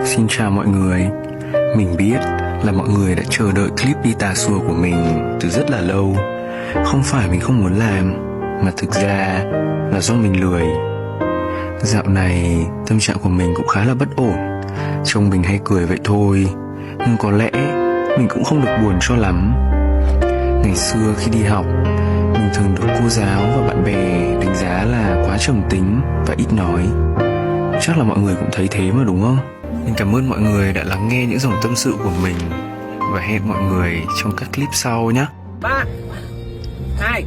Xin chào mọi người. Mình biết là mọi người đã chờ đợi clip đi tà xùa của mình từ rất là lâu. Không phải mình không muốn làm, mà thực ra là do mình lười. Dạo này tâm trạng của mình cũng khá là bất ổn. Trông mình hay cười vậy thôi, nhưng có lẽ mình cũng không được buồn cho lắm. Ngày xưa khi đi học, mình thường được cô giáo và bạn bè đánh giá là quá trầm tính và ít nói. Chắc là mọi người cũng thấy thế mà đúng không? Mình cảm ơn mọi người đã lắng nghe những dòng tâm sự của mình. Và hẹn mọi người trong các clip sau nhé. 3, 2,